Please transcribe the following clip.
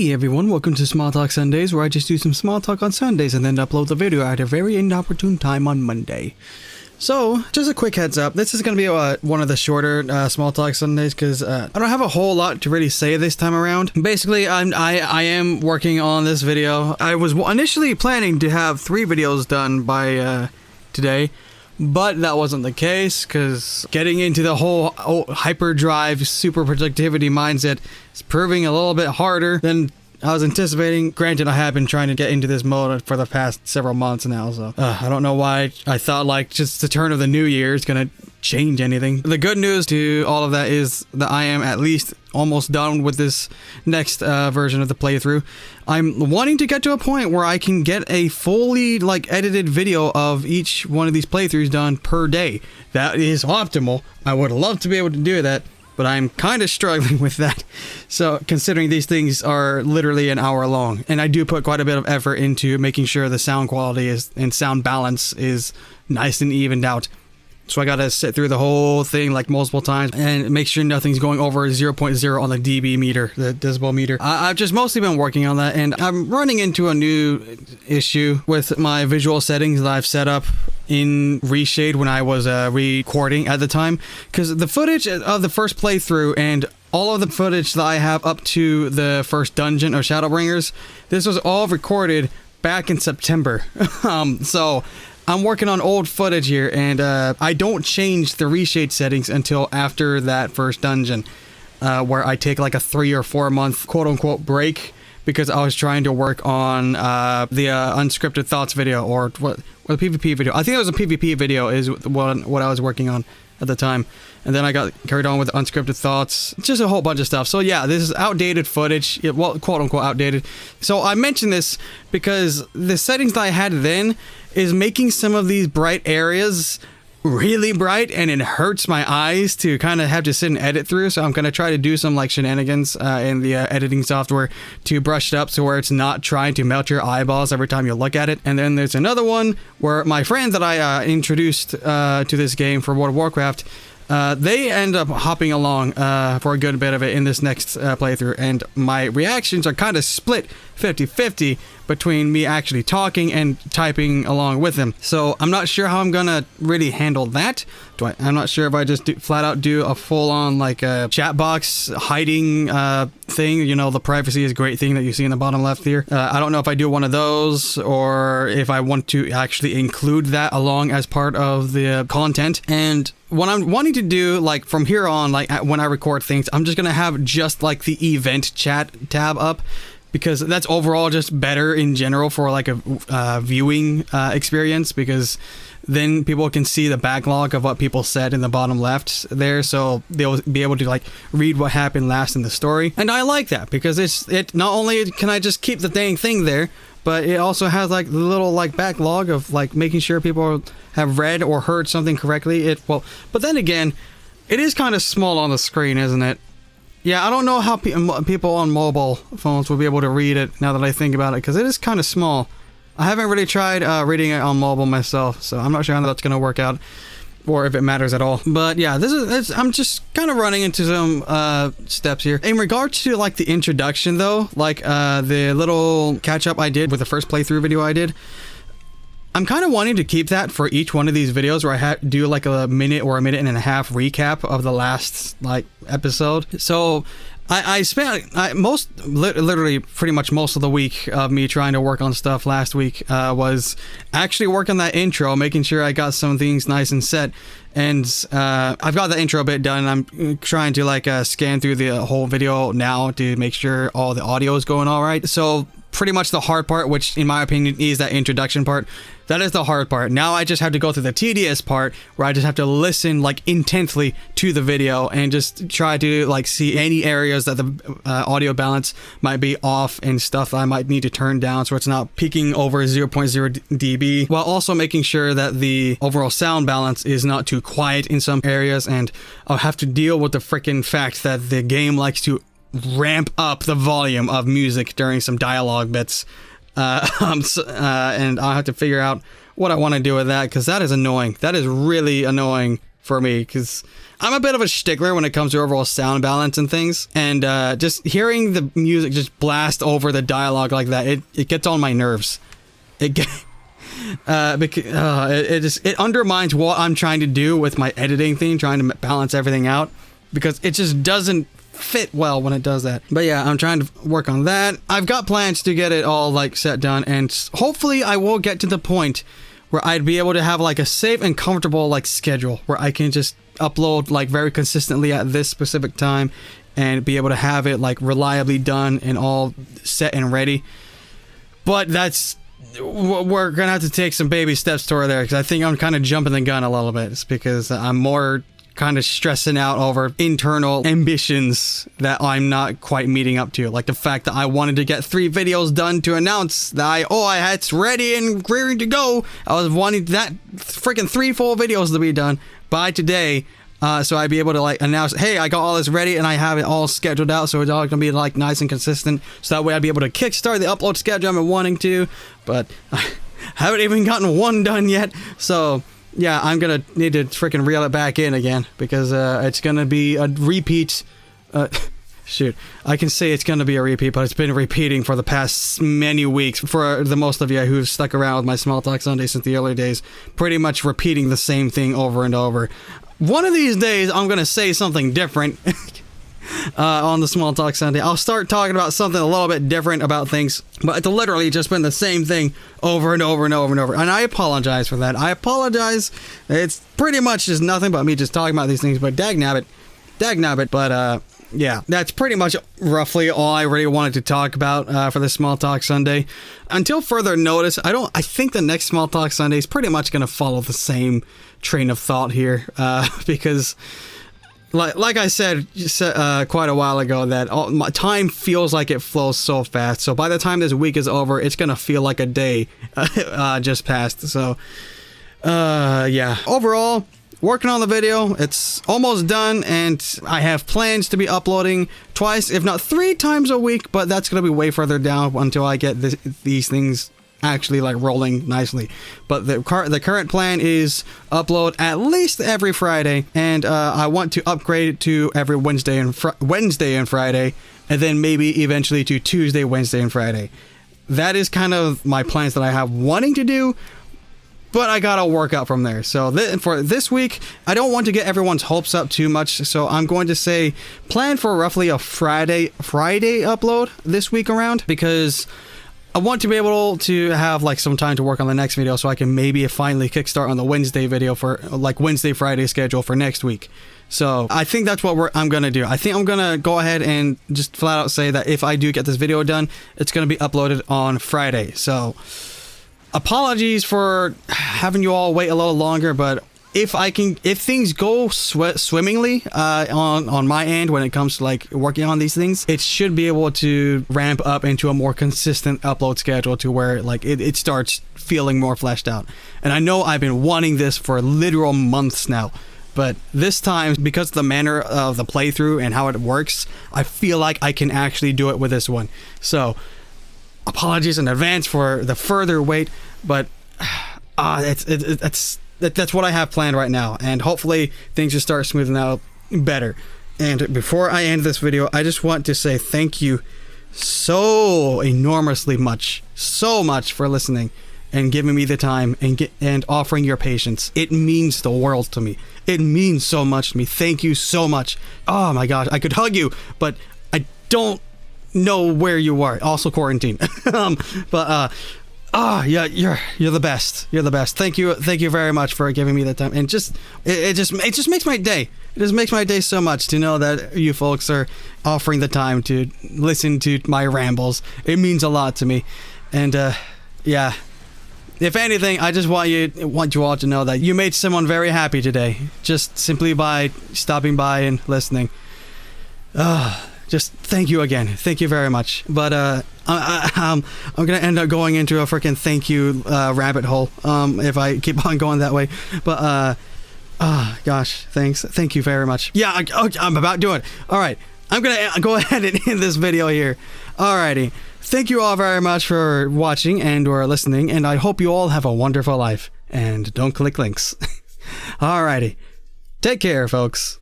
Hey everyone, welcome to Small Talk Sundays, where I just do some small talk on Sundays and then upload the video at a very inopportune time on Monday. So, just a quick heads up, this is going to be one of the shorter Small Talk Sundays because I don't have a whole lot to really say this time around. Basically, I am working on this video. I was initially planning to have 3 videos done by today, but that wasn't the case because getting into the whole hyperdrive super productivity mindset is proving a little bit harder than I was anticipating. Granted, I have been trying to get into this mode for the past several months now, so I don't know why I thought like just the turn of the new year is gonna change anything. The good news to all of that is that I am at least almost done with this next version of the playthrough. I'm wanting to get to a point where I can get a fully edited video of each one of these playthroughs done per day. That is optimal. I would love to be able to do that, but I'm kind of struggling with that. So considering these things are literally an hour long, and I do put quite a bit of effort into making sure the sound quality and sound balance is nice and evened out. So I gotta sit through the whole thing multiple times and make sure nothing's going over 0.0 on the dB meter, the decibel meter. I've just mostly been working on that, and I'm running into a new issue with my visual settings that I've set up in Reshade when I was recording at the time, because the footage of the first playthrough and all of the footage that I have up to the first dungeon of Shadowbringers, this was all recorded back in September. So I'm working on old footage here, and I don't change the Reshade settings until after that first dungeon, where I take like a 3 or 4 month quote-unquote break because I was trying to work on the Unscripted Thoughts video, or the PvP video. I think it was a PvP video is what I was working on at the time. And then I got carried on with Unscripted Thoughts, just a whole bunch of stuff. So yeah, this is outdated footage, well, quote-unquote outdated. So I mentioned this because the settings that I had then is making some of these bright areas really bright, and it hurts my eyes to kind of have to sit and edit through. So I'm going to try to do some shenanigans in the editing software to brush it up so where it's not trying to melt your eyeballs every time you look at it. And then there's another one where my friend that I introduced to this game for World of Warcraft, they end up hopping along for a good bit of it in this next playthrough, and my reactions are kind of split 50-50 between me actually talking and typing along with them. So I'm not sure how I'm gonna really handle that. I'm not sure if I just flat out do a full-on chat box hiding thing, the privacy is a great thing that you see in the bottom left here. I don't know if I do one of those or if I want to actually include that along as part of the content. And what I'm wanting to do from here on, when I record things, I'm just gonna have just the event chat tab up, because that's overall just better in general for a viewing experience, because then people can see the backlog of what people said in the bottom left there, so they'll be able to read what happened last in the story. And I like that because it not only can I just keep the dang thing there, but it also has the little backlog of making sure people have read or heard something correctly. But then again, it is kind of small on the screen, isn't it? Yeah, I don't know how people on mobile phones will be able to read it now that I think about it, because it is kind of small. I haven't really tried reading it on mobile myself, so I'm not sure how that's going to work out, or if it matters at all. But yeah, I'm just kind of running into some steps here. In regards to the introduction though, the little catch-up I did with the first playthrough video I did, I'm kind of wanting to keep that for each one of these videos where I do a minute or a minute and a half recap of the last episode. So I spent literally pretty much most of the week of me trying to work on stuff last week was actually working that intro, making sure I got some things nice and set. And I've got the intro bit done, and I'm trying to scan through the whole video now to make sure all the audio is going all right. So pretty much the hard part, which in my opinion is that introduction part, that is the hard part. Now I just have to go through the tedious part where I just have to listen intently to the video and just try to see any areas that the audio balance might be off and stuff that I might need to turn down so it's not peaking over 0.0 dB, while also making sure that the overall sound balance is not too quiet in some areas. And I'll have to deal with the freaking fact that the game likes to ramp up the volume of music during some dialogue bits. And I'll have to figure out what I want to do with that, because that is annoying. That is really annoying for me, because I'm a bit of a stickler when it comes to overall sound balance and things, and just hearing the music just blast over the dialogue like that, it gets on my nerves. It undermines what I'm trying to do with my editing thing, trying to balance everything out, because it just doesn't fit well when it does that. But yeah, I'm trying to work on that. I've got plans to get it all like set done, and hopefully I will get to the point where I'd be able to have like a safe and comfortable like schedule where I can just upload like very consistently at this specific time and be able to have it like reliably done and all set and ready. But we're gonna have to take some baby steps toward there, because I think I'm kind of jumping the gun a little bit. It's because I'm more kind of stressing out over internal ambitions that I'm not quite meeting up to. Like the fact that I wanted to get 3 videos done to announce that I had it ready and ready to go. I was wanting that freaking 3 full videos to be done by today. So I'd be able to like announce, hey, I got all this ready and I have it all scheduled out, so it's all gonna be like nice and consistent. So that way I'd be able to kickstart the upload schedule I've been wanting to, but I haven't even gotten one done yet. So yeah, I'm gonna need to freaking reel it back in again, because it's gonna be a repeat. Shoot, I can say it's gonna be a repeat, but it's been repeating for the past many weeks. For the most of you who've stuck around with my Small Talk Sunday since the early days, pretty much repeating the same thing over and over. One of these days, I'm gonna say something different. On the Small Talk Sunday, I'll start talking about something a little bit different about things, but it's literally just been the same thing over and over and over and over, and I apologize for that. I apologize. It's pretty much just nothing but me just talking about these things, but dagnabbit, but yeah, that's pretty much roughly all I really wanted to talk about for the Small Talk Sunday. Until further notice, I think the next Small Talk Sunday is pretty much going to follow the same train of thought here, because like I said quite a while ago, that my time feels like it flows so fast. So by the time this week is over, it's gonna feel like a day just passed. So yeah, overall, working on the video, it's almost done, and I have plans to be uploading twice, if not 3 times a week, but that's gonna be way further down until I get these things actually like rolling nicely. But the current plan is upload at least every Friday, and I want to upgrade it to every Wednesday and Friday, and then maybe eventually to Tuesday, Wednesday, and Friday. That is kind of my plans that I have wanting to do, but I gotta work out from there. So for this week, I don't want to get everyone's hopes up too much, so I'm going to say plan for roughly a Friday upload this week around, because I want to be able to have like some time to work on the next video, so I can maybe finally kickstart on the Wednesday video for like Wednesday-Friday schedule for next week. So I think that's what I'm gonna do. I think I'm gonna go ahead and just flat out say that if I do get this video done, it's gonna be uploaded on Friday. So apologies for having you all wait a little longer, but if things go swimmingly on my end when it comes to like working on these things, it should be able to ramp up into a more consistent upload schedule to where like it starts feeling more fleshed out. And I know I've been wanting this for literal months now, but this time, because of the manner of the playthrough and how it works, I feel like I can actually do it with this one. So apologies in advance for the further wait, but that's what I have planned right now, and hopefully things just start smoothing out better. And before I end this video, I just want to say thank you so enormously much, for listening and giving me the time and offering your patience. It means the world to me. It means so much to me. Thank you so much. Oh my gosh, I could hug you, but I don't know where you are. Also quarantine. Yeah, you're the best. You're the best. Thank you very much for giving me the time. And it just makes my day. It just makes my day so much to know that you folks are offering the time to listen to my rambles. It means a lot to me. And yeah, if anything, I just want you all to know that you made someone very happy today, just simply by stopping by and listening. Just thank you again. Thank you very much. But I'm gonna end up going into a freaking thank you rabbit hole if I keep on going that way. But gosh, thanks. Thank you very much. Yeah, I'm about doing it. All right, I'm gonna go ahead and end this video here. Alrighty. Thank you all very much for watching and or listening, and I hope you all have a wonderful life. And don't click links. Alrighty. Take care, folks.